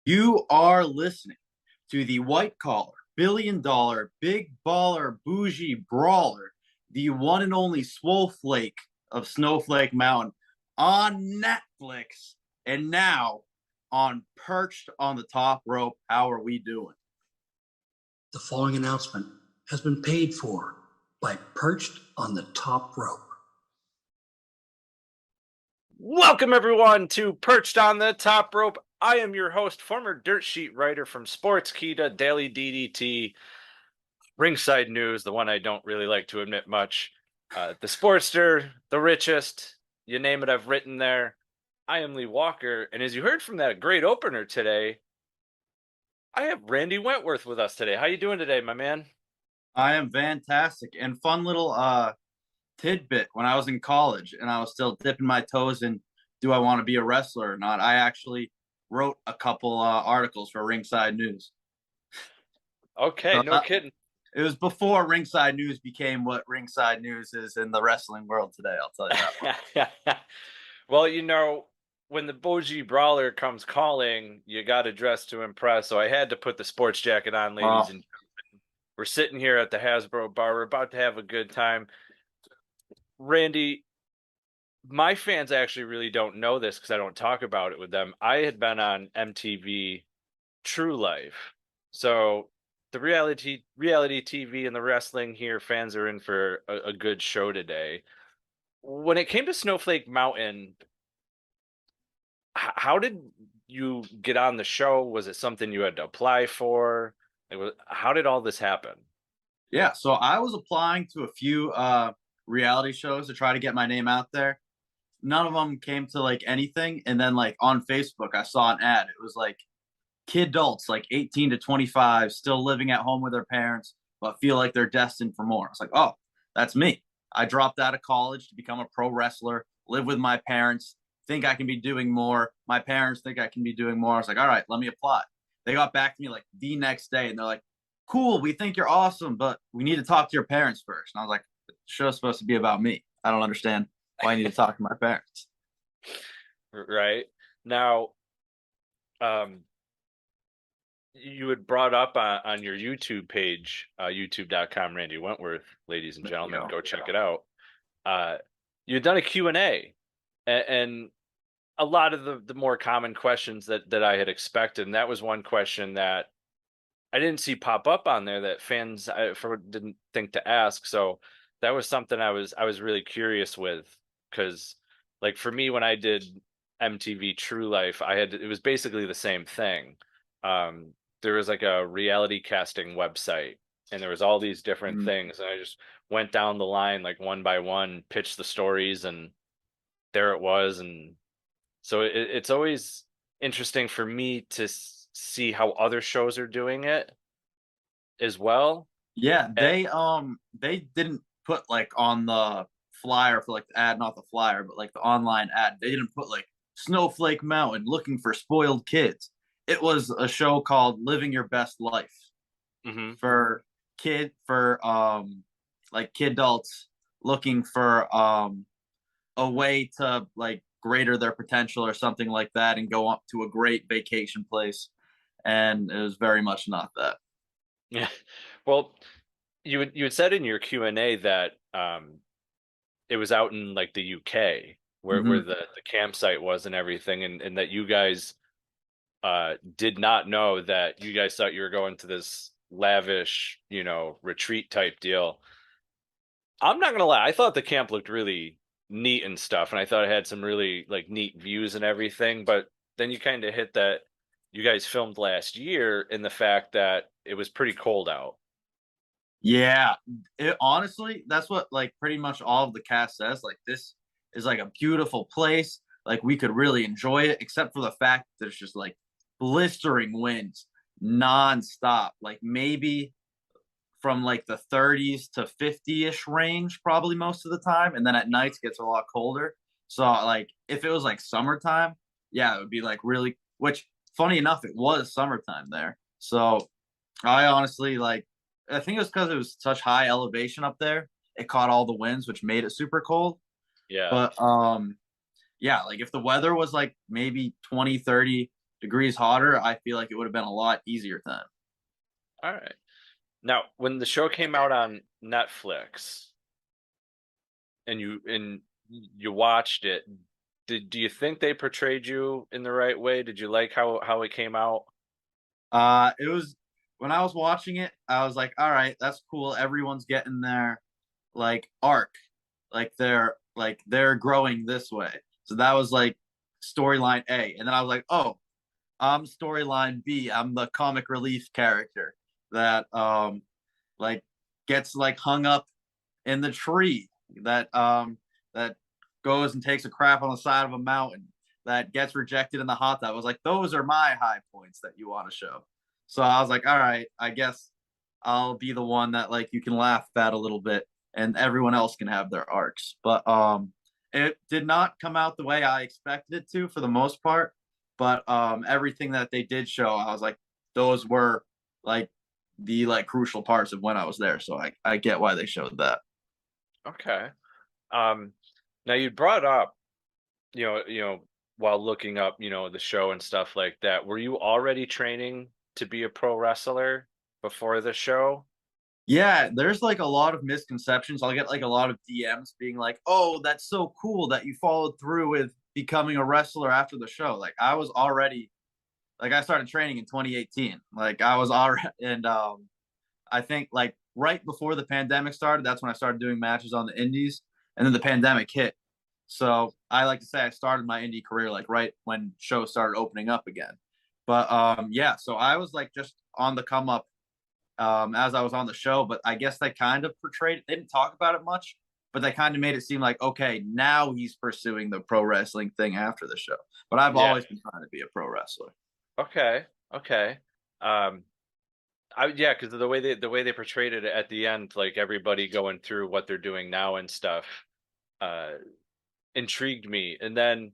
You are listening to the white collar, billion dollar, big baller, bougie brawler, the one and only Swoleflake of Snowflake Mountain on Netflix and now on Perched on the Top Rope. How are we doing? The following announcement has been paid for by Perched on the Top Rope. Welcome, everyone, to Perched on the Top Rope. I am your host, former dirt sheet writer from Sportskeeda, Daily DDT, Ringside News, the one I don't really like to admit much, the Sportster, the Richest, you name it, I've written there. I am Lee Walker, and as you heard from that great opener today, I have Randy Wentworth with us today. How you doing today, my man? I am fantastic. And fun little tidbit, when I was in college and I was still dipping my toes in, do I want to be a wrestler or not? I actually wrote a couple articles for Ringside News. Okay, So no kidding. It was before Ringside News became what Ringside News is in the wrestling world today, I'll tell you that. Well, you know, when the bougie brawler comes calling, you got to dress to impress. So I had to put the sports jacket on, ladies and gentlemen. We're sitting here at the Hasbro bar. We're about to have a good time. Randy, my fans actually really don't know this because I don't talk about it with them. I had been on MTV True Life. So the reality TV and the wrestling here, fans are in for a good show today. When it came to Snowflake Mountain, how did you get on the show? Was it something you had to apply for? How did all this happen? Yeah, so I was applying to a few reality shows to try to get my name out there. None of them came to like anything. And then like on Facebook, I saw an ad. It was like kid adults, like 18 to 25, still living at home with their parents, but feel like they're destined for more. It's like, oh, that's me. I dropped out of college to become a pro wrestler, live with my parents, think I can be doing more. My parents think I can be doing more. I was like, all right, let me apply. They got back to me like the next day and they're like, cool, we think you're awesome, but we need to talk to your parents first. And I was like, the show's supposed to be about me. I don't understand why I need to talk to my parents. Right. Now, you had brought up on your YouTube page, youtube.com, Randy Wentworth, ladies and gentlemen, go check it out. You had done a Q&A, and a lot of the more common questions that I had expected. And that was one question that I didn't see pop up on there that fans didn't think to ask. So that was something I was really curious with, because like for me, when I did MTV True Life, it was basically the same thing. There was like a reality casting website and there was all these different things. And I just went down the line, like one by one, pitched the stories, and there it was. And so it's always interesting for me to see how other shows are doing it as well. Yeah, they didn't put like on the flyer for like the ad, not the flyer, but like the online ad. They didn't put like Snowflake Mountain looking for spoiled kids. It was a show called Living Your Best Life for like kid adults looking for a way to like greater their potential or something like that and go up to a great vacation place. And it was very much not that. Yeah. Well, you had said in your Q&A that it was out in like the UK where the campsite was and everything, and that you guys did not know that you guys thought you were going to this lavish, retreat type deal. I'm not gonna lie, I thought the camp looked really neat and stuff, and I thought it had some really like neat views and everything, but then you kind of hit that you guys filmed last year in the fact that it was pretty cold out. Yeah, honestly, that's what like pretty much all of the cast says. Like, this is like a beautiful place. Like, we could really enjoy it, except for the fact that it's just like blistering winds nonstop. Like maybe from like the 30s to 50-ish range, probably most of the time, and then at nights gets a lot colder. So like if it was like summertime, yeah, it would be like really. Which, funny enough, it was summertime there. So I honestly like. I think it was because it was such high elevation up there. It caught all the winds, which made it super cold. Yeah. But yeah, like if the weather was like maybe 20, 30 degrees hotter, I feel like it would have been a lot easier then. All right. Now, when the show came out on Netflix and you watched it, do you think they portrayed you in the right way? Did you like how it came out? It was when I was watching it, I was like, all right, that's cool. Everyone's getting their like arc, like they're growing this way. So that was like storyline A, and then I was like, oh, I'm storyline B. I'm the comic relief character that like gets like hung up in the tree that goes and takes a crap on the side of a mountain that gets rejected in the hot tub. I was like, those are my high points that you want to show. So I was like, all right, I guess I'll be the one that like you can laugh at a little bit and everyone else can have their arcs. But it did not come out the way I expected it to for the most part. But everything that they did show, I was like, those were like the like crucial parts of when I was there. So I get why they showed that. Okay. Um, Now you brought up, while looking up, the show and stuff like that, were you already training to be a pro wrestler before the show? Yeah, there's like a lot of misconceptions. I'll get like a lot of DMs being like, "Oh, that's so cool that you followed through with becoming a wrestler after the show." Like I was already like I started training in 2018. Like I was already and I think like right before the pandemic started, that's when I started doing matches on the indies and then the pandemic hit. So I like to say I started my indie career like right when shows started opening up again. But yeah, so I was like just on the come up as I was on the show, but I guess they kind of portrayed it. They didn't talk about it much, but they kind of made it seem like, okay, now he's pursuing the pro wrestling thing after the show. But I've Yeah. always been trying to be a pro wrestler. Okay. Okay. Um, yeah, because the way they portrayed it at the end, like everybody going through what they're doing now and stuff, uh, intrigued me. And then,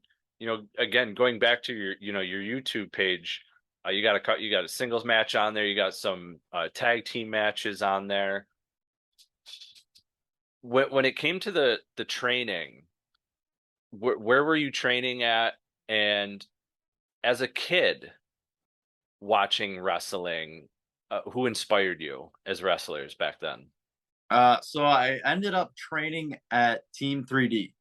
again, going back to your YouTube page, you got a singles match on there, you got some tag team matches on there. When it came to the training, where were you training at? And as a kid watching wrestling, who inspired you as wrestlers back then? So I ended up training at Team 3D.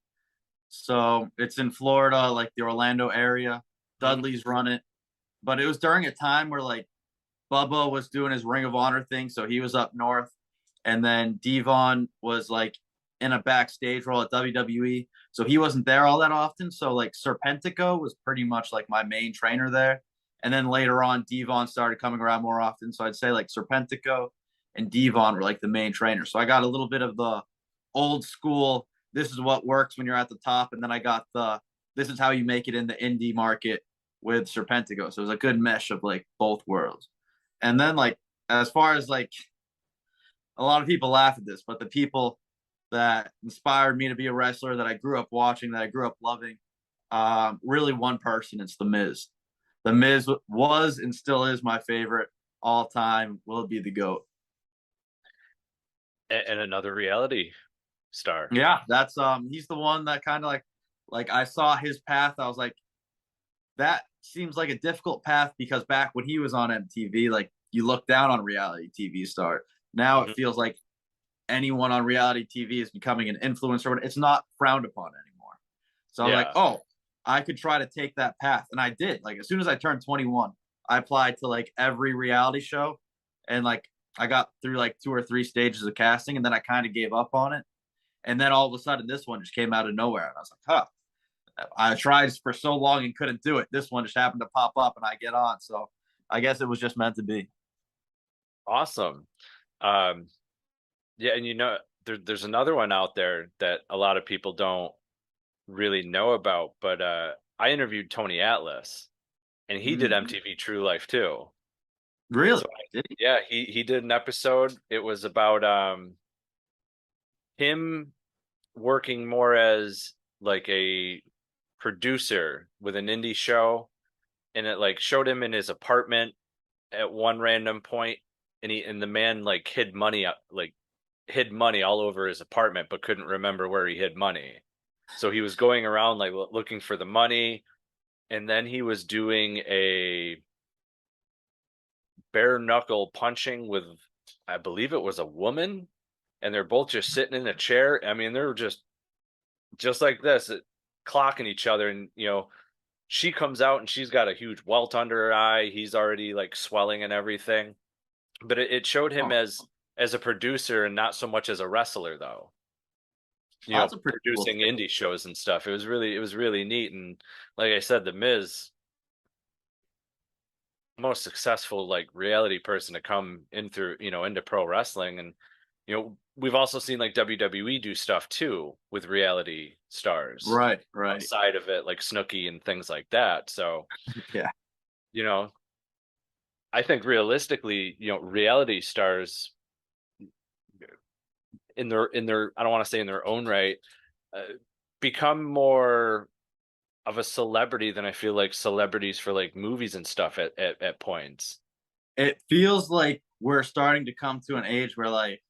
So it's in Florida, like the Orlando area. Mhm. Dudley's run it, but it was during a time where like Bubba was doing his Ring of Honor thing, so he was up north, and then Devon was like in a backstage role at WWE, so he wasn't there all that often. So like Serpentico was pretty much like my main trainer there, and then later on Devon started coming around more often. So I'd say like Serpentico and Devon were like the main trainers. So I got a little bit of the old school. This is what works when you're at the top, and then I got the this is how you make it in the indie market with Serpentico. So it was a good mesh of like both worlds. And then like as far as like a lot of people laugh at this, but the people that inspired me to be a wrestler that I grew up watching, that I grew up loving, really one person. It's The Miz. The Miz was and still is my favorite all time. Will be the goat. And another reality star. Yeah, that's he's the one that kind of like I saw his path. I was like, that seems like a difficult path because back when he was on MTV, like you look down on reality TV star. Now it Mhm. feels like anyone on reality TV is becoming an influencer. It's not frowned upon anymore. So I was like, Yeah. oh, I could try to take that path. And I did. Like as soon as I turned 21, I applied to like every reality show and like I got through like 2 or 3 stages of casting and then I kind of gave up on it. And then all of a sudden this one just came out of nowhere. And I was like, huh. I tried for so long and couldn't do it. This one just happened to pop up and I get on. So I guess it was just meant to be. Awesome. Um, yeah, and there's another one out there that a lot of people don't really know about, but I interviewed Tony Atlas, and he did Mm, MTV True Life too. really? So Did he? yeah, he did an episode. It was about him working more as like a producer with an indie show, and it like showed him in his apartment at one random point, and the man like hid money all over his apartment but couldn't remember where he hid money. So he was going around like looking for the money, and then he was doing a bare knuckle punching with, I believe it was a woman, and they're both just sitting in a chair. I mean, they were just like this, clocking each other, and she comes out and she's got a huge welt under her eye. He's already like swelling and everything, but it showed him Oh, as a producer and not so much as a wrestler, though. that's a pretty cool Producing thing. indie shows and stuff. It was really neat, and like I said, the Miz, most successful like reality person to come in through into pro wrestling. And we've also seen like WWE do stuff too with reality stars Right, right. outside of it, like Snooki and things like that. So Yeah. you know I think realistically, reality stars in their I don't want to say in their own right, uh, become more of a celebrity than I feel like celebrities for like movies and stuff at points. It feels like we're starting to come to an age where like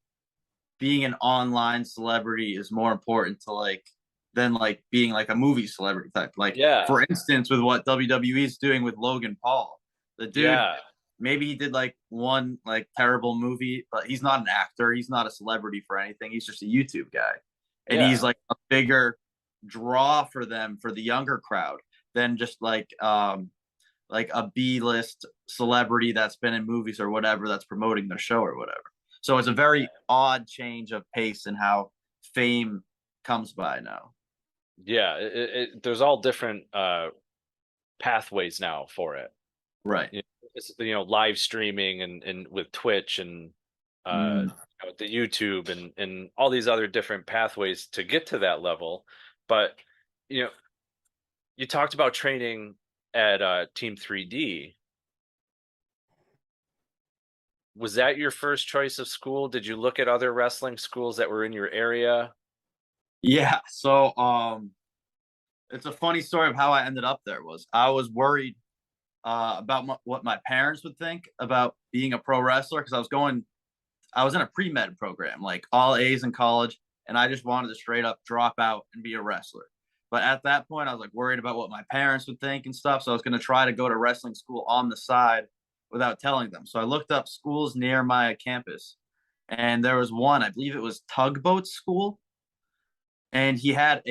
being an online celebrity is more important to like than like being like a movie celebrity type. Like Yeah, for instance, with what WWE is doing with Logan Paul, the dude, yeah, maybe he did like one like terrible movie, but he's not an actor. He's not a celebrity for anything. He's just a YouTube guy, and he's yeah, like a bigger draw for them for the younger crowd than just like a B list celebrity that's been in movies or whatever that's promoting their show or whatever. So it's a very odd change of pace in how fame comes by now. yeah. There's all different pathways now for it. Right. It's live streaming and with Twitch and uh Mm. the YouTube and all these other different pathways to get to that level. But you know, you talked about training at Team 3D. Was that your first choice of school? Did you look at other wrestling schools that were in your area? Yeah. So it's a funny story of how I ended up there was I was worried about what my parents would think about being a pro wrestler because I was in a pre-med program, like all A's in college, and I just wanted to straight up drop out and be a wrestler. But at that point, I was like worried about what my parents would think and stuff. So I was going to try to go to wrestling school on the side without telling them. So I looked up schools near my campus, and there was one, I believe it was Tugboat School, and he had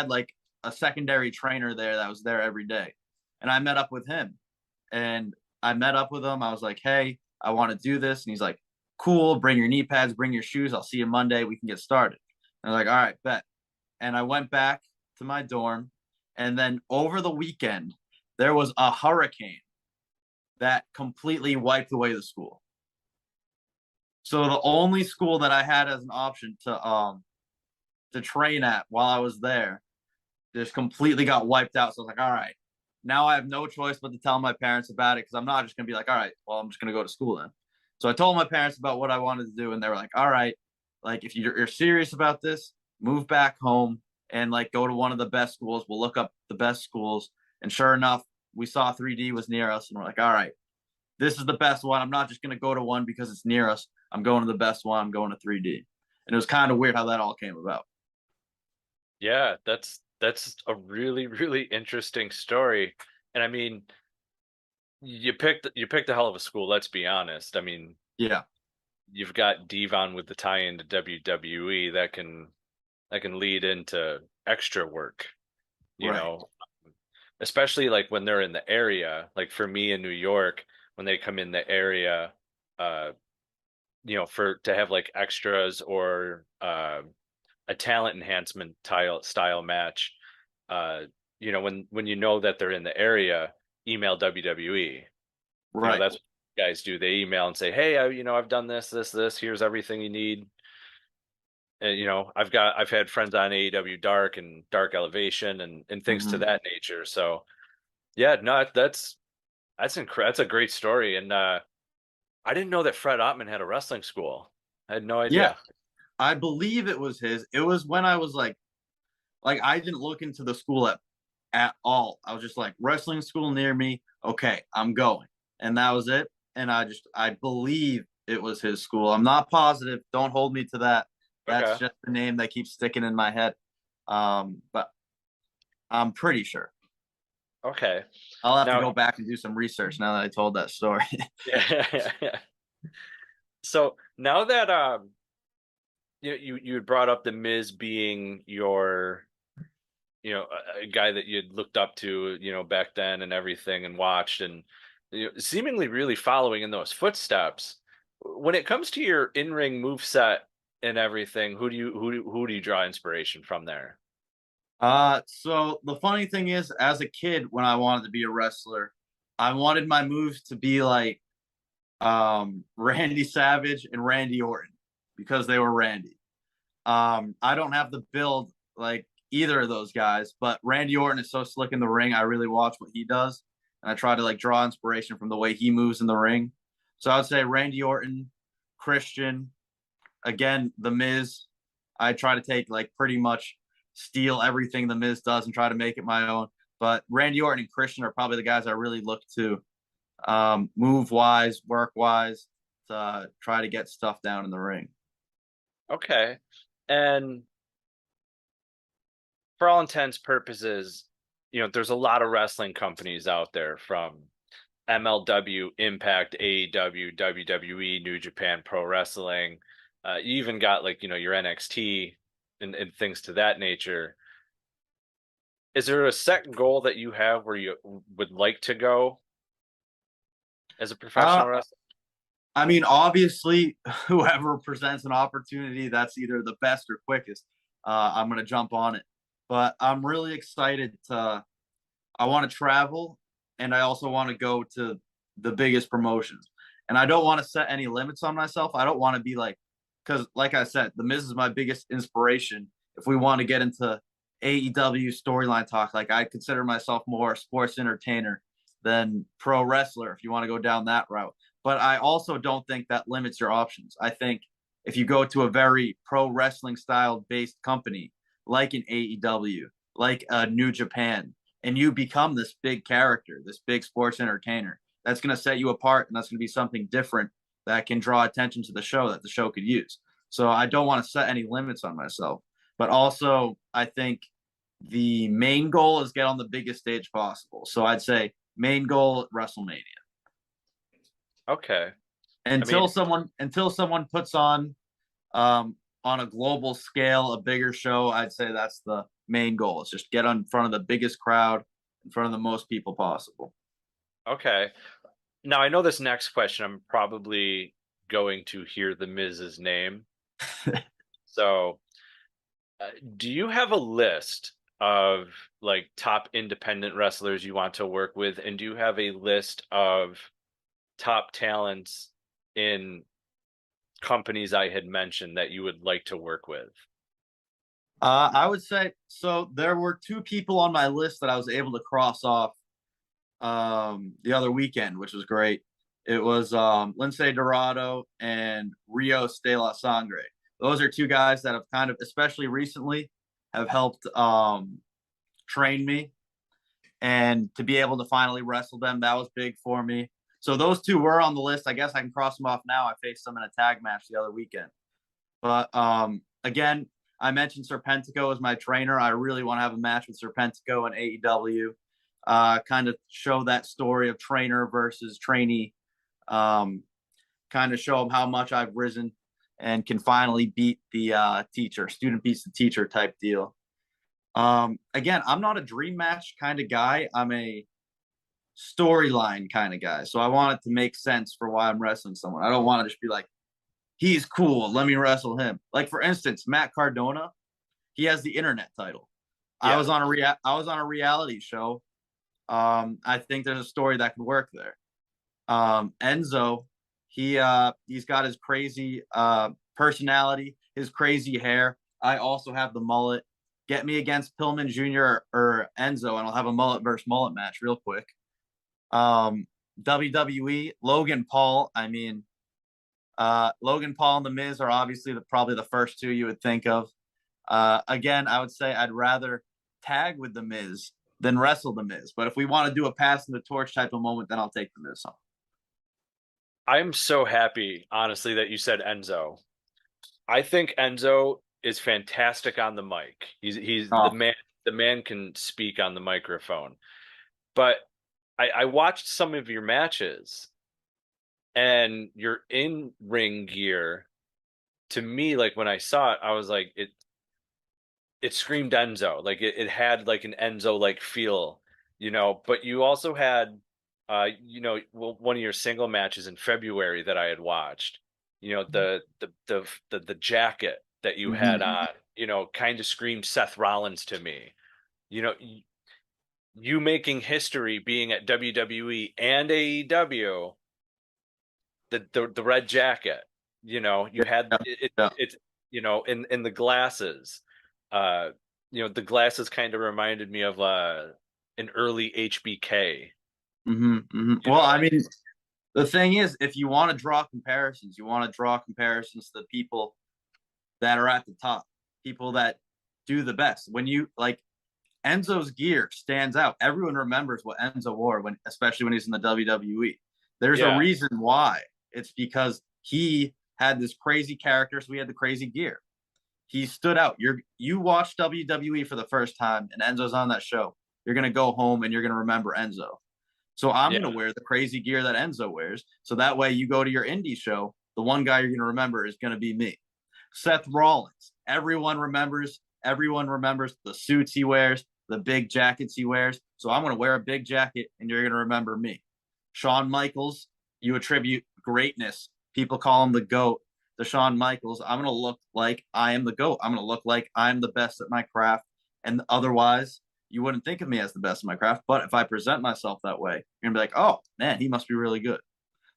like a secondary trainer there that was there every day, and I met up with him, and I met up with him. I was like, hey, I want to do this, and he's like, cool, bring your knee pads, bring your shoes. I'll see you Monday. We can get started. And I'm like, all right, bet. And I went back to my dorm. And then over the weekend, there was a hurricane that completely wiped away the school. So the only school that I had as an option to train at while I was there just completely got wiped out. So I was like, all right, now I have no choice but to tell my parents about it because I'm not just gonna be like, all right, well, I'm just gonna go to school then. So I told my parents about what I wanted to do, and they were like, all right, like if you're serious about this, move back home and like go to one of the best schools. We'll look up the best schools. And sure enough, we saw 3D was near us, and we're like, all right, this is the best one. I'm not just gonna go to one because it's near us. I'm going to the best one. I'm going to 3D. And it was kind of weird how that all came about. Yeah, that's a really really interesting story. And I mean, you picked a hell of a school, let's be honest. I mean, Yeah. you've got Devon with the tie into WWE that can lead into extra work, you Right. know, especially like when they're in the area. Like for me in New York, when they come in the area, uh, for to have like extras or a talent enhancement style match, uh, when you know that they're in the area, email WWE. Right. That's what guys do. They email and say, "Hey, I've done this. Here's everything you need." And I've had friends on AEW Dark and Dark Elevation and things to Mm-hmm. that nature. So yeah, no, that's a great story. And I didn't know that Fred Ottman had a wrestling school. I had no Yeah. idea. I believe it was his. It was when I was like I didn't look into the school at all. I was just like wrestling school near me. Okay, I'm going. And that was it. And I believe it was his school. I'm not positive. Don't hold me to that. That's Okay. just the name that keeps sticking in my head. But I'm pretty sure. Okay. I'll have to Now, go back and do some research now that I told that story. yeah. So now that you had brought up the Miz being your, a guy that you'd looked up to, back then and everything, and watched, and seemingly really following in those footsteps. When it comes to your in-ring move set and everything, who do you draw inspiration from there? So the funny thing is, as a kid, when I wanted to be a wrestler, I wanted my moves to be like Randy Savage and Randy Orton because they were Randy. I don't have the build like either of those guys, but Randy Orton is so slick in the ring. I really watch what he does, and I try to like draw inspiration from the way he moves in the ring. So I would say Randy Orton, Christian, again, The Miz. I try to take like pretty much steal everything The Miz does and try to make it my own. But Randy Orton and Christian are probably the guys I really look to, move wise, work wise, to try to get stuff down in the ring. Okay. And for all intents purposes, there's a lot of wrestling companies out there, from MLW, Impact, AEW, WWE, New Japan Pro Wrestling. You even got like, your NXT and things to that nature. Is there a set goal that you have where you would like to go as a Uh, professional wrestler? I mean, obviously, whoever presents an opportunity that's either the best or quickest, I'm going to jump on it. But I'm really excited to, I want to travel, and I also want to go to the biggest promotions. And I don't want to set any limits on myself. I don't want to be like, because like I said, The Miz is my biggest inspiration. If we want to get into AEW storyline talk, like I consider myself more a sports entertainer than pro wrestler if you want to go down that route. But I also don't think that limits your options. I think if you go to a very pro wrestling style based company like an AEW, like a New Japan, and you become this big character, this big sports entertainer, that's going to set you apart, and that's going to be something different that can draw attention to the show that the show could use. So I don't want to set any limits on myself. But also, I think the main goal is get on the biggest stage possible. So I'd say main goal WrestleMania. Okay. I Until mean, someone puts on a global scale a bigger show, I'd say that's the main goal. Is just get in front of the biggest crowd, in front of the most people possible. okay. Now I know this next question, I'm probably going to hear the Miz's name. So, do you have a list of like top independent wrestlers you want to work with, and do you have a list of top talents in companies I had mentioned that you would like to work with? I would say so. There were two people on my list that I was able to cross off the other weekend, which was great. It was Lince Dorado and Rios de la Sangre. Those are two guys that have kind of, especially recently, have helped train me, and to be able to finally wrestle them, that was big for me. So those two were on the list. I guess I can cross them off now. I faced them in a tag match the other weekend. But again, I mentioned Serpentico as my trainer. I really want to have a match with Serpentico and AEW. Kind of show that story of trainer versus trainee. Kind of show them how much I've risen and can finally beat the teacher. Student beats the teacher type deal. Again, I'm not a dream match kind of guy. I'm a storyline kind of guy. So I want it to make sense for why I'm wrestling someone. I don't want to just be like, he's cool, let me wrestle him. Like for instance, Matt Cardona, he has the internet title. I Yeah. was on a reality show. I think there's a story that can work there. Enzo, he's got his crazy personality, his crazy hair. I also have the mullet. Get me against Pillman Jr. or Enzo, and I'll have a mullet versus mullet match real quick. WWE, Logan Paul. I mean, Logan Paul and The Miz are obviously probably the first two you would think of. Again, I would say I'd rather tag with The Miz than wrestle The Miz. But if we want to do a pass in the torch type of moment, then I'll take The Miz. I'm so happy, honestly, that you said Enzo. I think Enzo is fantastic on the mic. He's the Oh, man. The man can speak on the microphone. but I watched some of your matches, and your in ring gear. To me, like when I saw it, I was like, it screamed Enzo. Like it had like an Enzo like feel, But you also had, one of your single matches in February that I had watched. The jacket that you had Mhm. on, kind of screamed Seth Rollins to me. You making history being at WWE and AEW, the red jacket, you had Yeah, yeah. it's in the glasses, uh the glasses kind of reminded me of an early HBK, Well, I mean, the thing is, if you want to draw comparisons, you want to draw comparisons to the people that are at the top, people that do the best. When you like Enzo's gear stands out. Everyone remembers what Enzo wore especially when he's in the WWE. There's a yeah, reason why. It's because he had this crazy character, so he had the crazy gear. He stood out. You watch WWE for the first time, and Enzo's on that show. You're gonna go home and you're gonna remember Enzo. So I'm yeah, gonna wear the crazy gear that Enzo wears. So that way, you go to your indie show, the one guy you're gonna remember is gonna be me. Seth Rollins. Everyone remembers the suits he wears, the big jackets he wears. So I'm going to wear a big jacket and you're going to remember me. Shawn Michaels, you attribute greatness. People call him the GOAT. To Shawn Michaels, I'm going to look like I am the GOAT. I'm going to look like I'm the best at my craft. And otherwise, you wouldn't think of me as the best of my craft. But if I present myself that way, you're going to be like, oh, man, he must be really good.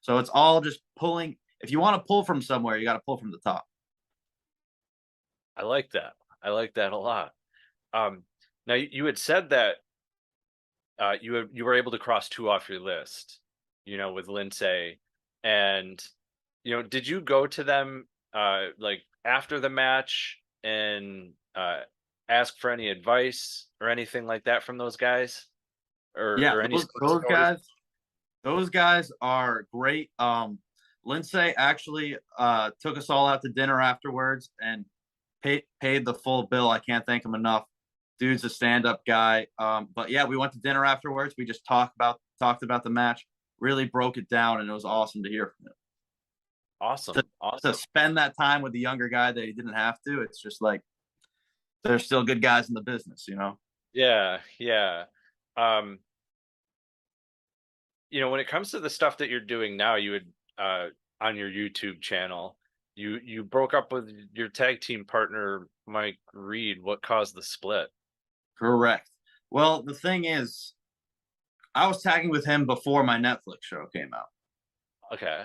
So it's all just pulling. If you want to pull from somewhere, you got to pull from the top. I like that. I like that a lot. um Now you had said that you were able to cross two off your list, with Lindsay, and did you go to them like after the match and ask for any advice or anything like that from those guys, Yeah, or any those, sports those notice? guys, those guys are great. Lindsay actually took us all out to dinner afterwards and paid the full bill. I can't thank him enough. Dude's a stand-up guy. But yeah, we went to dinner afterwards. We just talked about the match, really broke it down, and it was awesome to hear from him. To, Awesome, to awesome. spend that time with the younger guy that he didn't have to, it's just like there's still good guys in the business. Yeah, yeah. um when it comes to the stuff that you're doing now, you would on your YouTube channel, you broke up with your tag team partner Mike Reed. What caused the split? Correct. Well, the thing is, I was tagging with him before my Netflix show came out. Okay.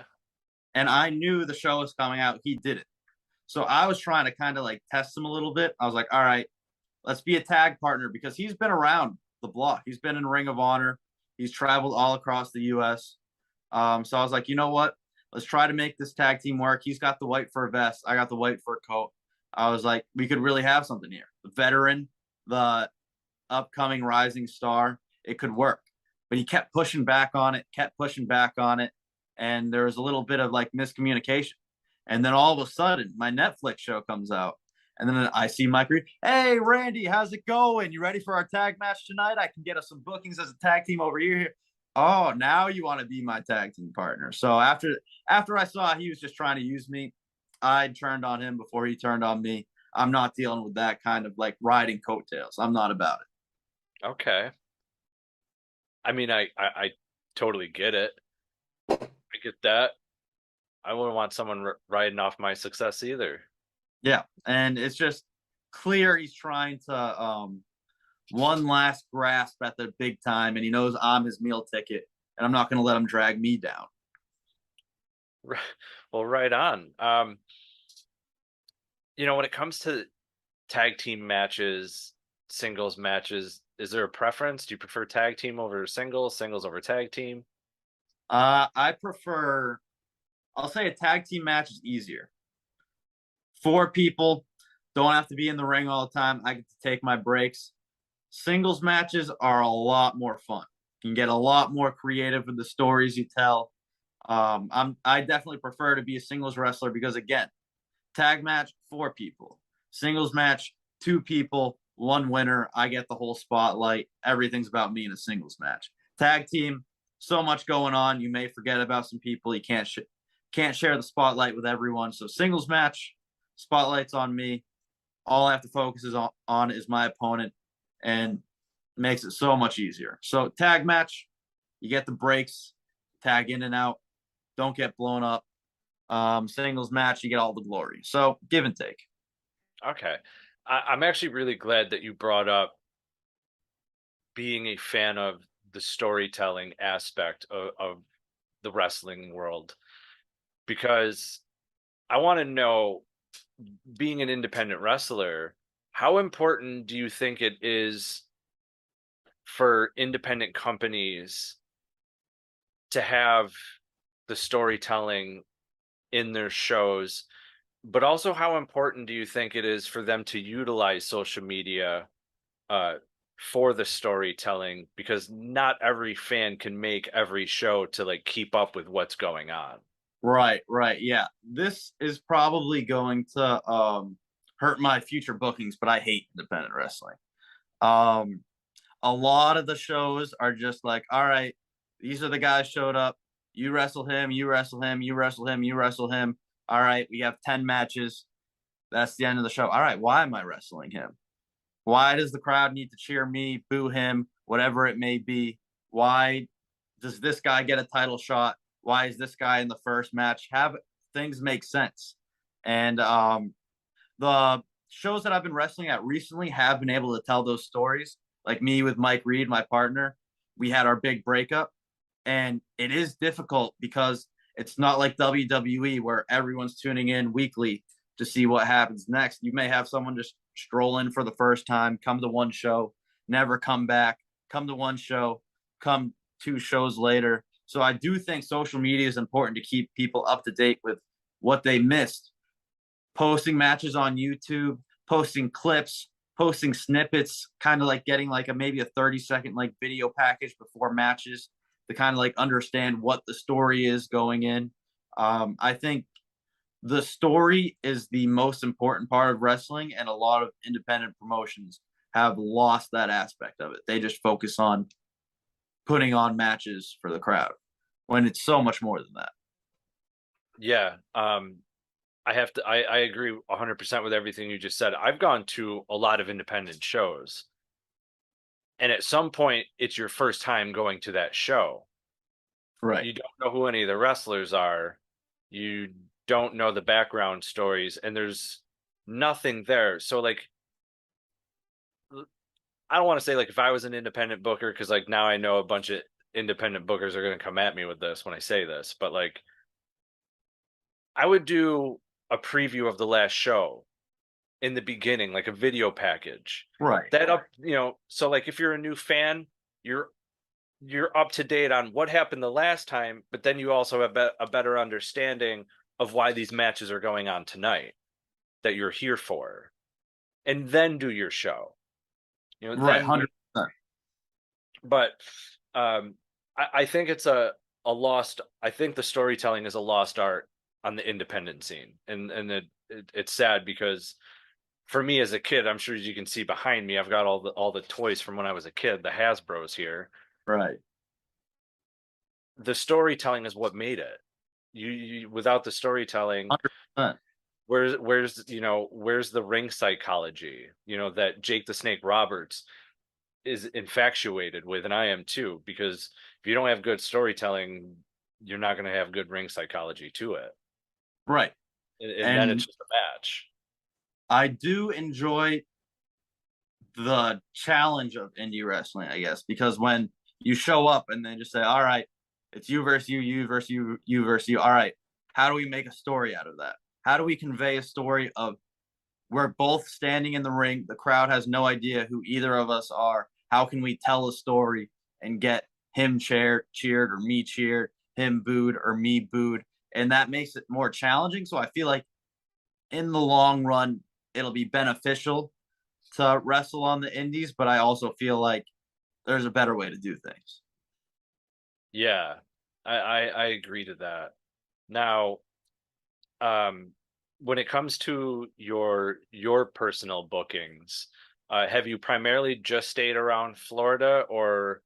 And I knew the show was coming out. He did it. So I was trying to kind of like test him a little bit. I was like, all right, let's be a tag partner because he's been around the block. He's been in Ring of Honor. He's traveled all across the US. So I was like, you know what? Let's try to make this tag team work. He's got the white fur vest. I got the white fur coat. I was like, we could really have something here. The veteran, the upcoming rising star, it could work. But he kept pushing back on it, kept pushing back on it. And there was a little bit of like miscommunication. And then all of a sudden, my Netflix show comes out. And then I see Mike Reed. Hey, Randy, how's it going? You ready for our tag match tonight? I can get us some bookings as a tag team over here. Oh, now you want to be my tag team partner. So after I saw he was just trying to use me, I turned on him before he turned on me. I'm not dealing with that kind of like riding coattails. I'm not about it. Okay. I mean, I totally get it. I get that. I wouldn't want someone riding off my success either. Yeah. And it's just clear he's trying to one last grasp at the big time, and he knows I'm his meal ticket, and I'm not going to let him drag me down. Well, right on. When it comes to tag team matches, singles matches, is there a preference? Do you prefer tag team over singles, singles over tag team? I prefer. I'll say a tag team match is easier. Four people don't have to be in the ring all the time. I get to take my breaks. Singles matches are a lot more fun. You can get a lot more creative with the stories you tell. I definitely prefer to be a singles wrestler because again, tag match, four people. Singles match, two people, one winner. I get the whole spotlight. Everything's about me in a singles match. Tag team, so much going on. You may forget about some people. You can't share the spotlight with everyone. So singles match, spotlight's on me. All I have to focus on is my opponent, and makes it so much easier. So tag match, you get the breaks, tag in and out, don't get blown up. Singles match, you get all the glory. So give and take. Okay. I'm actually really glad that you brought up being a fan of the storytelling aspect of the wrestling world, because I want to know, being an independent wrestler, how important do you think it is for independent companies to have the storytelling in their shows, but also how important do you think it is for them to utilize social media uh, for the storytelling? Because not every fan can make every show to like keep up with what's going on. Right, right. Yeah. This is probably going to hurt my future bookings, but I hate independent wrestling. Um a lot of the shows are just like, all right, these are the guys showed up. You wrestle him, you wrestle him, you wrestle him, you wrestle him. All right, we have 10 matches. That's the end of the show. All right, why am I wrestling him? Why does the crowd need to cheer me, boo him, whatever it may be? Why does this guy get a title shot? Why is this guy in the first match? Have things make sense. And the shows that I've been wrestling at recently have been able to tell those stories. Like me with Mike Reed, my partner, we had our big breakup. And it is difficult because it's not like WWE where everyone's tuning in weekly to see what happens next. You may have someone just stroll in for the first time, come to one show, never come back, come to one show, come 2 shows later. So I do think social media is important to keep people up to date with what they missed. Posting matches on YouTube, posting clips, posting snippets, kind of like getting like maybe a 30-second like video package before matches to kind of like understand what the story is going in. I think the story is the most important part of wrestling, and a lot of independent promotions have lost that aspect of it. They just focus on putting on matches for the crowd when it's so much more than that. Yeah. I agree 100% with everything you just said. I've gone to a lot of independent shows, and at some point it's your first time going to that show. Right. You don't know who any of the wrestlers are. You don't know the background stories, and there's nothing there. So like, I don't want to say like if I was an independent booker, because like now I know a bunch of independent bookers are going to come at me with this when I say this, but like I would do a preview of the last show in the beginning, like a video package. Right. That up, so like if you're a new fan, you're up to date on what happened the last time, but then you also have a better understanding of why these matches are going on tonight that you're here for, and then do your show. Right. Then 100%. but I think it's a lost. I think the storytelling is a lost art on the independent scene, and it's sad because for me as a kid, I'm sure as you can see behind me, I've got all the toys from when I was a kid, the Hasbros here. Right. The storytelling is what made it. You without the storytelling, 100%. where's the ring psychology, that Jake the Snake Roberts is infatuated with, and I am too, because if you don't have good storytelling, you're not going to have good ring psychology to it. Right. And then it's just a match. I do enjoy the challenge of indie wrestling, I guess, because when you show up and they just say, all right, it's you versus you, you versus you, you versus you. All right, how do we make a story out of that? How do we convey a story of we're both standing in the ring, the crowd has no idea who either of us are? How can we tell a story and get him cheered or me cheered, him booed or me booed? And that makes it more challenging. So I feel like in the long run, it'll be beneficial to wrestle on the indies, but I also feel like there's a better way to do things. Yeah, I agree to that. Now, when it comes to your personal bookings, have you primarily just stayed around Florida, or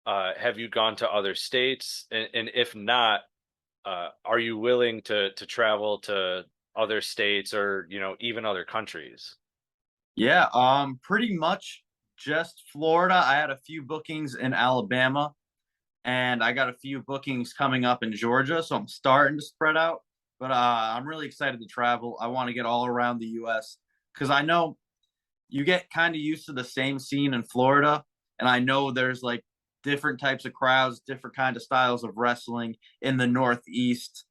Have you gone to other states? And if not, are you willing to travel to other states or, even other countries? Yeah, pretty much just Florida. I had a few bookings in Alabama, and I got a few bookings coming up in Georgia, so I'm starting to spread out. But I'm really excited to travel. I want to get all around the U.S. because I know you get kind of used to the same scene in Florida, and I know there's like different types of crowds, different kind of styles of wrestling in the Northeast,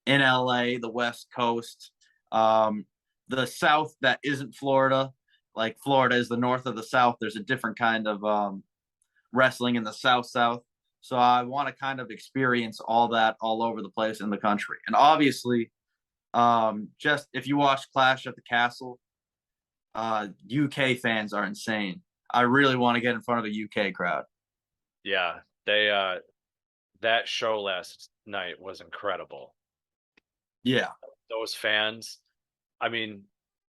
in LA, the West Coast, um, the South that isn't Florida. Like Florida is the north of the South. There's a different kind of wrestling in the South. So I want to kind of experience all that all over the place in the country. And obviously, just if you watch Clash at the Castle, UK fans are insane. I really want to get in front of a UK crowd. Yeah, they that show last night was incredible. Yeah. Those fans, I mean,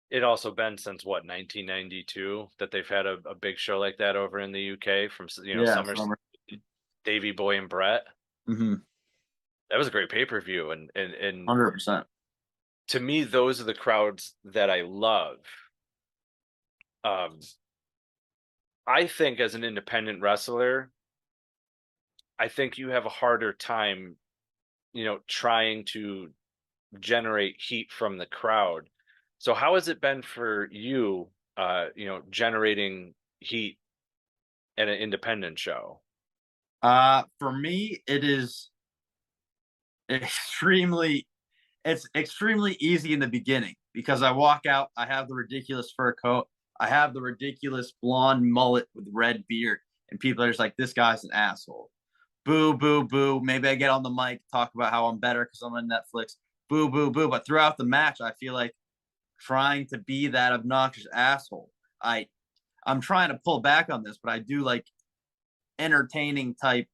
it also been since what, 1992 that they've had a big show like that over in the UK from Yeah. Summer, Davey Boy and Brett. Mm-hmm. That was a great pay-per-view, and 100%. to me, those are the crowds that I love. Um, I think as an independent wrestler, I think you have a harder time, trying to generate heat from the crowd. So how has it been for you, generating heat at an independent show? For me, it is extremely it's extremely easy in the beginning because I walk out, I have the ridiculous fur coat, I have the ridiculous blonde mullet with red beard, and people are just like, this guy's an asshole. Boo, boo, boo. Maybe I get on the mic, talk about how I'm better because I'm on Netflix. Boo, boo, boo. But throughout the match, I feel like trying to be that obnoxious asshole. I'm trying to pull back on this, but I do like entertaining type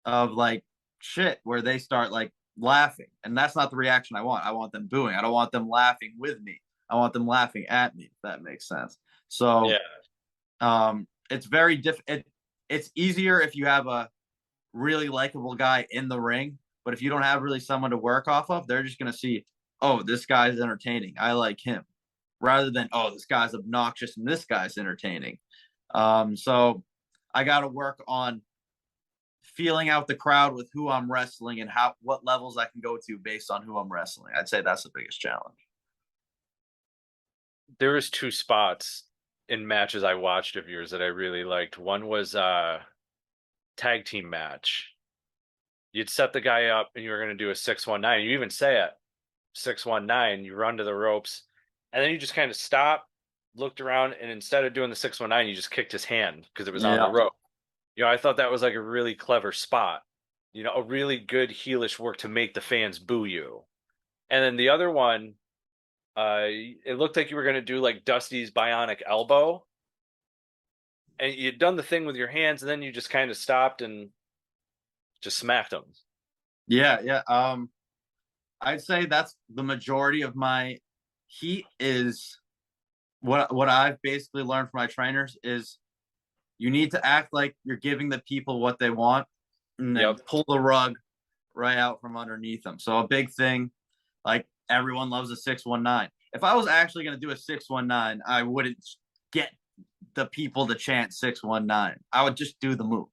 of like shit where they start like laughing. And that's not the reaction I want. I want them booing. I don't want them laughing with me. I want them laughing at me, if that makes sense. So Yeah, it's very it's easier if you have a really likable guy in the ring, but if you don't have really someone to work off of, they're just gonna see, oh, this guy's entertaining. I like him. Rather than, oh, this guy's obnoxious and this guy's entertaining. So I gotta work on feeling out the crowd with who I'm wrestling and what levels I can go to based on who I'm wrestling. I'd say that's the biggest challenge. there was two spots in matches I watched of yours that I really liked. One was tag team match. You'd set the guy up and you were going to do a 619. You even say it 619. You run to the ropes, and then you just kind of stop, looked around, and instead of doing the 619, you just kicked his hand because it was on the Yeah. rope. I thought that was like a really clever spot. A really good heelish work to make the fans boo you. And then the other one, it looked like you were going to do like Dusty's bionic elbow, and you'd done the thing with your hands, and then you just kind of stopped and just smacked him. Yeah. I'd say that's the majority of my heat is what I've basically learned from my trainers is you need to act like you're giving the people what they want and then Yep. pull the rug right out from underneath them. So a big thing, like everyone loves a 619. If I was actually going to do a 619, I wouldn't get the people to chant 619. I would just do the move.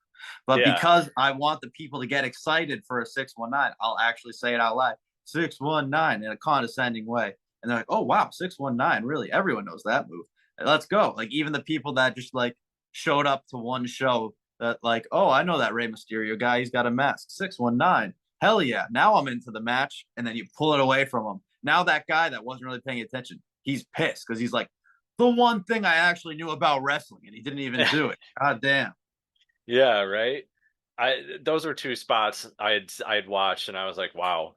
But Yeah. because I want the people to get excited for a 619, I'll actually say it out loud, 619 in a condescending way. And they're like, oh, wow, 619. Really? Everyone knows that move. Let's go. Like, even the people that just like showed up to one show that, like, oh, I know that Rey Mysterio guy. He's got a mask. 619. Hell yeah. Now I'm into the match. And then you pull it away from him. Now that guy that wasn't really paying attention, he's pissed because he's like, the one thing I actually knew about wrestling, and he didn't even do it. God damn. Yeah, right. Those were two spots I had watched, and I was like, wow,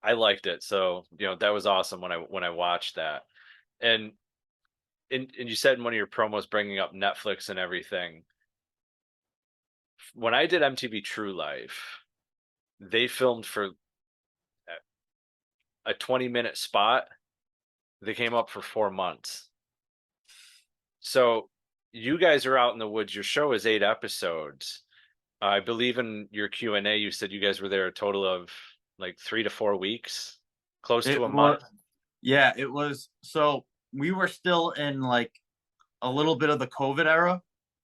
I liked it. So that was awesome when I watched that. And and you said in one of your promos bringing up Netflix and everything. When I did MTV True Life, they filmed for a 20-minute spot. They came up for 4 months. So you guys are out in the woods. Your show is 8 episodes. I believe in your Q&A, you said you guys were there a total of like 3 to 4 weeks, close to It a was, month. yeah, it was. So we were still in like a little bit of the COVID era.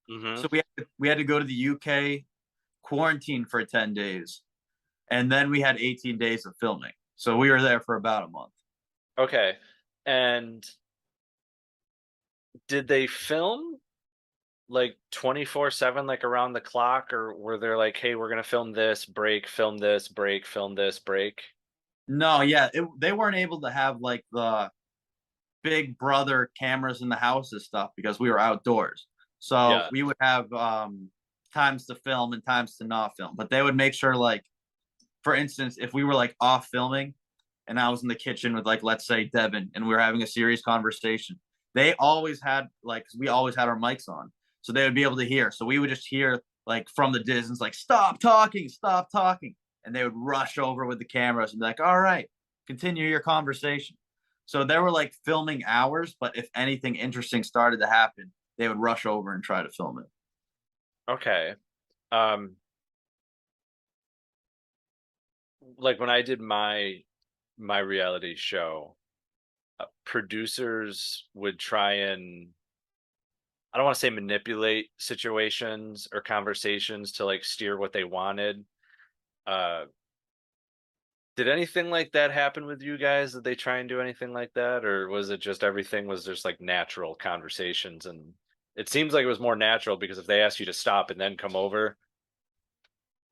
Hmm. So we had to go to the UK, quarantine for 10 days, and then we had 18 days of filming. So we were there for about a month. Okay. And did they film like 24/7, like around the clock, or were they like, hey, we're gonna film this, break, film this, break, film this, break? No, yeah, they weren't able to have like the big brother cameras in the house and stuff because we were outdoors. So Yeah. we would have times to film and times to not film. But they would make sure, like, for instance, if we were like off filming and I was in the kitchen with, like, let's say Devin, and we were having a serious conversation, they always had, like, we always had our mics on. So they would be able to hear. So we would just hear like from the distance, like, stop talking, stop talking. And they would rush over with the cameras and be like, all right, continue your conversation. So there were like filming hours, but if anything interesting started to happen, they would rush over and try to film it. Okay. Um, like when I did my reality show, producers would try and, I don't want to say manipulate situations or conversations to like steer what they wanted. Uh, did anything like that happen with you guys? Did they try and do anything like that, or was it just everything was just like natural conversations? And it seems like it was more natural because if they asked you to stop and then come over,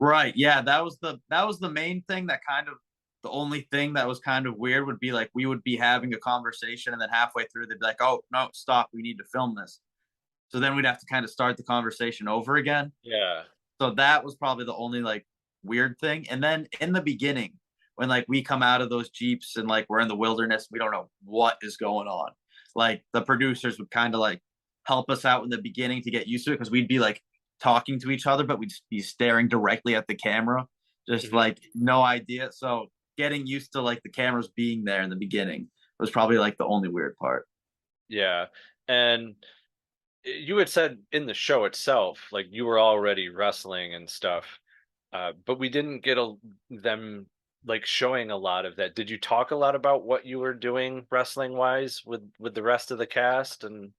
Right. Yeah, that was the main thing that kind of the only thing that was kind of weird would be like we would be having a conversation and then halfway through they'd be like, "Oh, no, stop. We need to film this." So then we'd have to kind of start the conversation over again. yeah, So that was probably the only like weird thing. And then in the beginning, when like we come out of those Jeeps and like we're in the wilderness, we don't know what is going on. Like the producers would kind of like help us out in the beginning to get used to it because we'd be like talking to each other, but we'd be staring directly at the camera, just hmm, like no idea. So getting used to like the cameras being there in the beginning was probably like the only weird part. yeah. And you had said in the show itself, like you were already wrestling and stuff, but we didn't get them like showing a lot of that. Did you talk a lot about what you were doing wrestling wise with the rest of the cast? And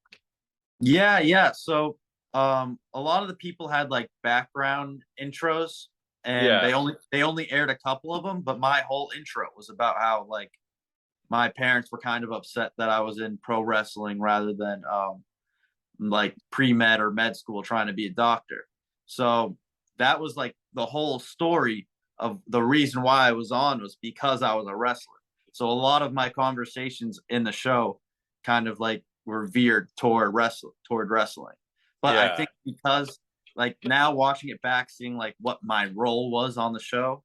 Yeah, yeah. So a lot of the people had like background intros and yeah, they only aired a couple of them, but my whole intro was about how like my parents were kind of upset that I was in pro wrestling rather than like pre-med or med school trying to be a doctor. So that was like the whole story of the reason why I was on was because I was a wrestler. So a lot of my conversations in the show kind of like were veered toward wrestling. But I yeah, think because like now watching it back, seeing like what my role was on the show,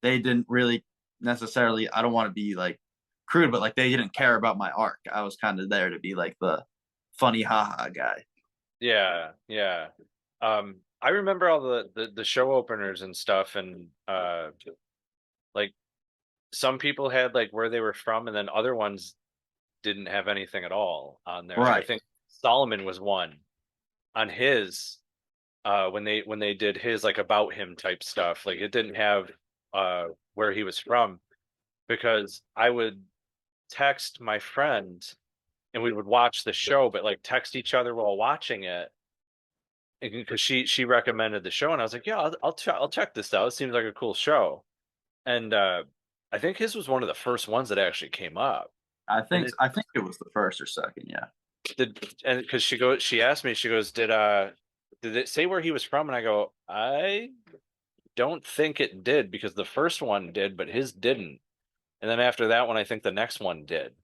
they didn't really necessarily, I don't want to be like crude, but like they didn't care about my arc. I was kind of there to be like the funny haha guy. yeah, yeah. I remember all the show openers and stuff, and like some people had like where they were from, and then other ones didn't have anything at all on there. Like I Right. think Solomon was one on his when they did his like about him type stuff. Like it didn't have where he was from, because I would text my friend and we would watch the show, but like text each other while watching it because she recommended the show, and I was like, yeah, I'll check this out. It seems like a cool show. And I think his was one of the first ones that actually came up. And it I think it was the first or second, yeah. did, and because she asked me, she goes, did it say where he was from? And I go, I don't think it did, because the first one did, but his didn't. And then after that one, I think the next one did.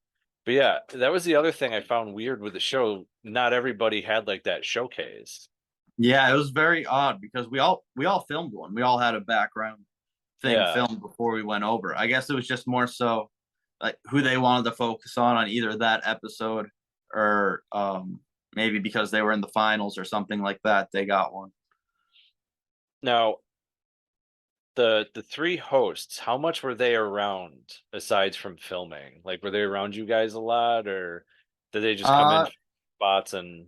But yeah, that was the other thing I found weird with the show. Not everybody had like that showcase. Yeah, it was very odd because we all filmed one. We all had a background thing Yeah. filmed before we went over. I guess it was just more so like who they wanted to focus on either that episode or maybe because they were in the finals or something like that, they got one. Now, the three hosts, how much were they around aside from filming? Like, were they around you guys a lot, or did they just come in Uh spots and?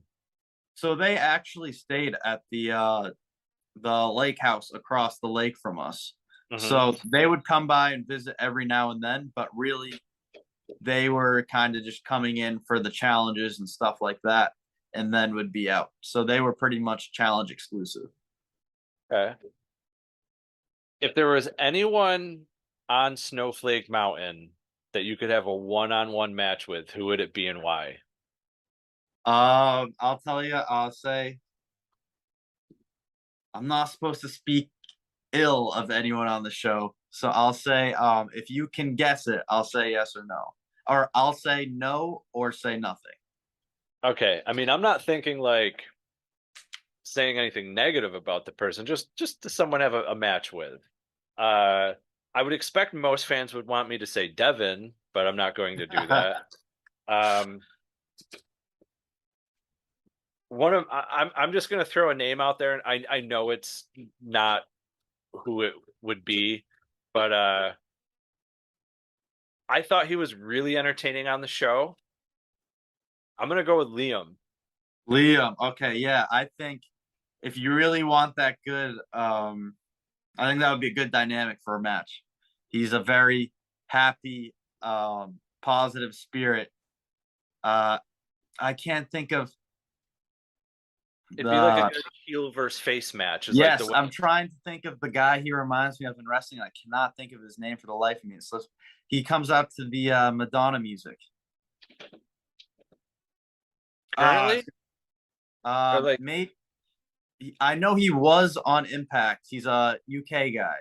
So they actually stayed at the lake house across the lake from us. So they would come by and visit every now and then, but really they were kind of just coming in for the challenges and stuff like that, and then would be out. So they were pretty much challenge exclusive. Okay. If there was anyone on Snowflake Mountain that you could have a one-on-one match with, who would it be and why? I'll tell you, I'll say I'm not supposed to speak ill of anyone on the show. So I'll say, if you can guess it, I'll say yes or no. Or I'll say no or say nothing. Okay. I mean, I'm not thinking like saying anything negative about the person, just to someone have a match with. I would expect most fans would want me to say Devin, but I'm not going to do that. I'm just going to throw a name out there, and I know it's not who it would be, but I thought he was really entertaining on the show. I'm going to go with Liam. Liam. Okay, yeah. I think if you really want that good, I think that would be a good dynamic for a match. He's a very happy, positive spirit. I can't think of It'd be like a good heel versus face match. Yes, like I'm trying to think of the guy he reminds me of in wrestling. I cannot think of his name for the life of me. So he comes out to the Madonna music. Currently? Like, Mate, I know he was on Impact. He's a UK guy.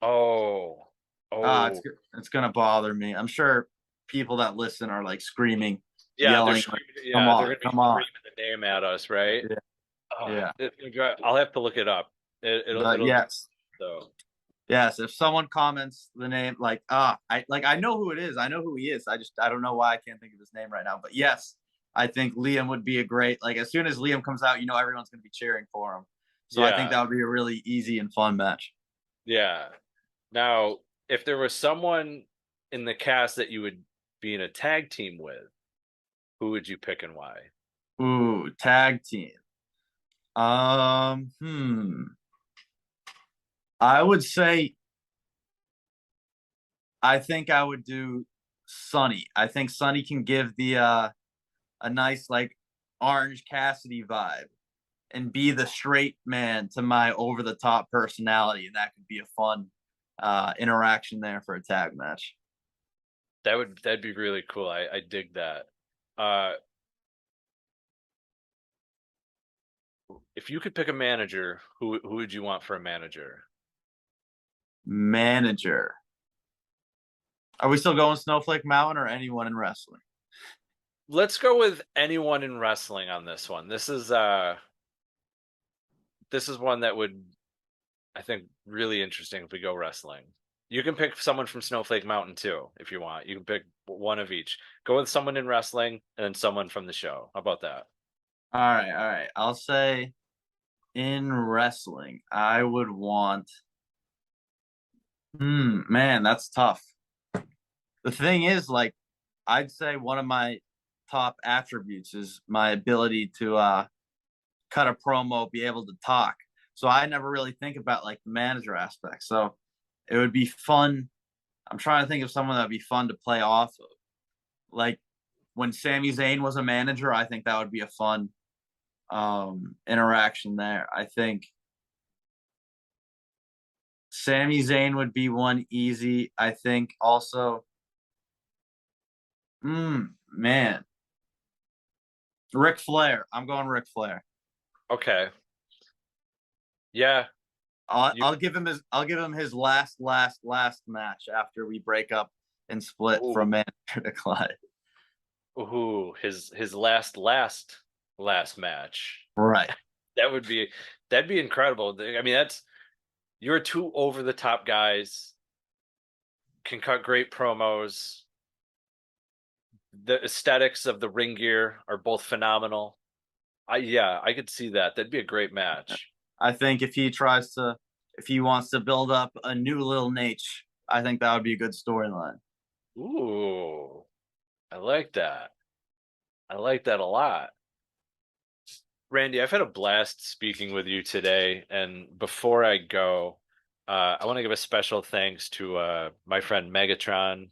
oh, It's gonna bother me. I'm sure people that listen are like screaming, yeah, yelling. They're gonna be on. screaming the name at us, right? Yeah. Yeah. I'll have to look it up. It'll yes. So yes, if someone comments the name, I know who it is. I know who he is. I don't know why I can't think of his name right now. But yes, I think Liam would be a great, like, as soon as Liam comes out, everyone's gonna be cheering for him. So I think that would be a really easy and fun match. Yeah. Now, if there was someone in the cast that you would be in a tag team with, who would you pick and why? Ooh, tag team. I would say I think I would do Sunny. I think Sunny can give the a nice like Orange Cassidy vibe and be the straight man to my over the top personality, and that could be a fun interaction there for a tag match. That'd be really cool. I dig that. If you could pick a manager, who would you want for a manager? Manager. Are we still going Snowflake Mountain or anyone in wrestling? Let's go with anyone in wrestling on this one. This is one that would, I think, really interesting if we go wrestling. You can pick someone from Snowflake Mountain too, if you want. You can pick one of each. Go with someone in wrestling and then someone from the show. How about that? All right. I'll say in wrestling, I would want. Man, that's tough. The thing is, like, I'd say one of my top attributes is my ability to cut a promo, be able to talk. So I never really think about like the manager aspect. So it would be fun. I'm trying to think of someone that'd be fun to play off of. Like when Sami Zayn was a manager, I think that would be a fun interaction there. I think Sami Zayn would be one easy. I think also, man, Ric Flair. I'm going Ric Flair. Okay. Yeah. I'll give him his last match after we break up and split from manager to Clyde. Ooh, his last match. Right. That'd be incredible. I mean, you're two over the top guys, can cut great promos. The aesthetics of the ring gear are both phenomenal. I could see that. That'd be a great match. I think if he wants to build up a new little niche, I think that would be a good storyline. Ooh, I like that. I like that a lot. Randy, I've had a blast speaking with you today. And before I go, I want to give a special thanks to my friend Megatron.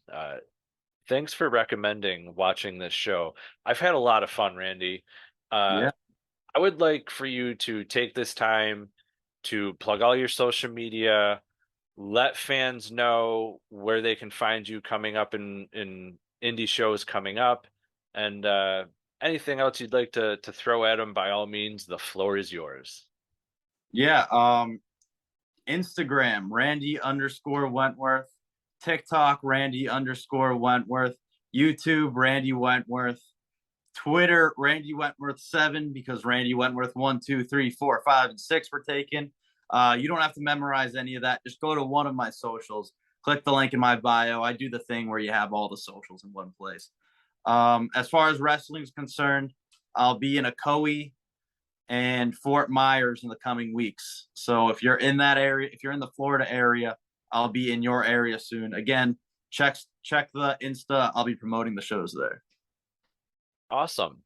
Thanks for recommending watching this show. I've had a lot of fun, Randy. Uh, Yeah. I would like for you to take this time to plug all your social media, let fans know where they can find you coming up in indie shows coming up, and anything else you'd like to throw at them. By all means, the floor is yours. Yeah. Instagram, Randy_Wentworth. TikTok, Randy_Wentworth. YouTube, Randy Wentworth. Twitter, Randy Wentworth 7, because Randy Wentworth 1, 2, 3, 4, 5, and 6 were taken. You don't have to memorize any of that. Just go to one of my socials, click the link in my bio. I do the thing where you have all the socials in one place. As far as wrestling is concerned, I'll be in Ocoee and Fort Myers in the coming weeks. So if you're in that area, if you're in the Florida area, I'll be in your area soon. Again, check the Insta. I'll be promoting the shows there. Awesome.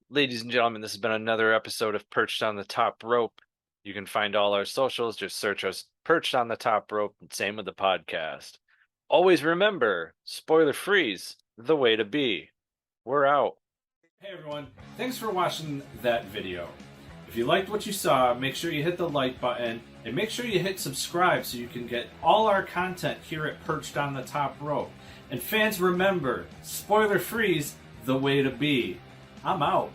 Ladies and gentlemen, this has been another episode of Perched on the Top Rope. You can find all our socials. Just search us Perched on the Top Rope, and same with the podcast. Always remember, spoiler free's the way to be. We're out. Hey everyone, thanks for watching that video. If you liked what you saw, make sure you hit the like button and make sure you hit subscribe so you can get all our content here at Perched on the Top Rope. And fans, remember, spoiler free's the way to be. I'm out.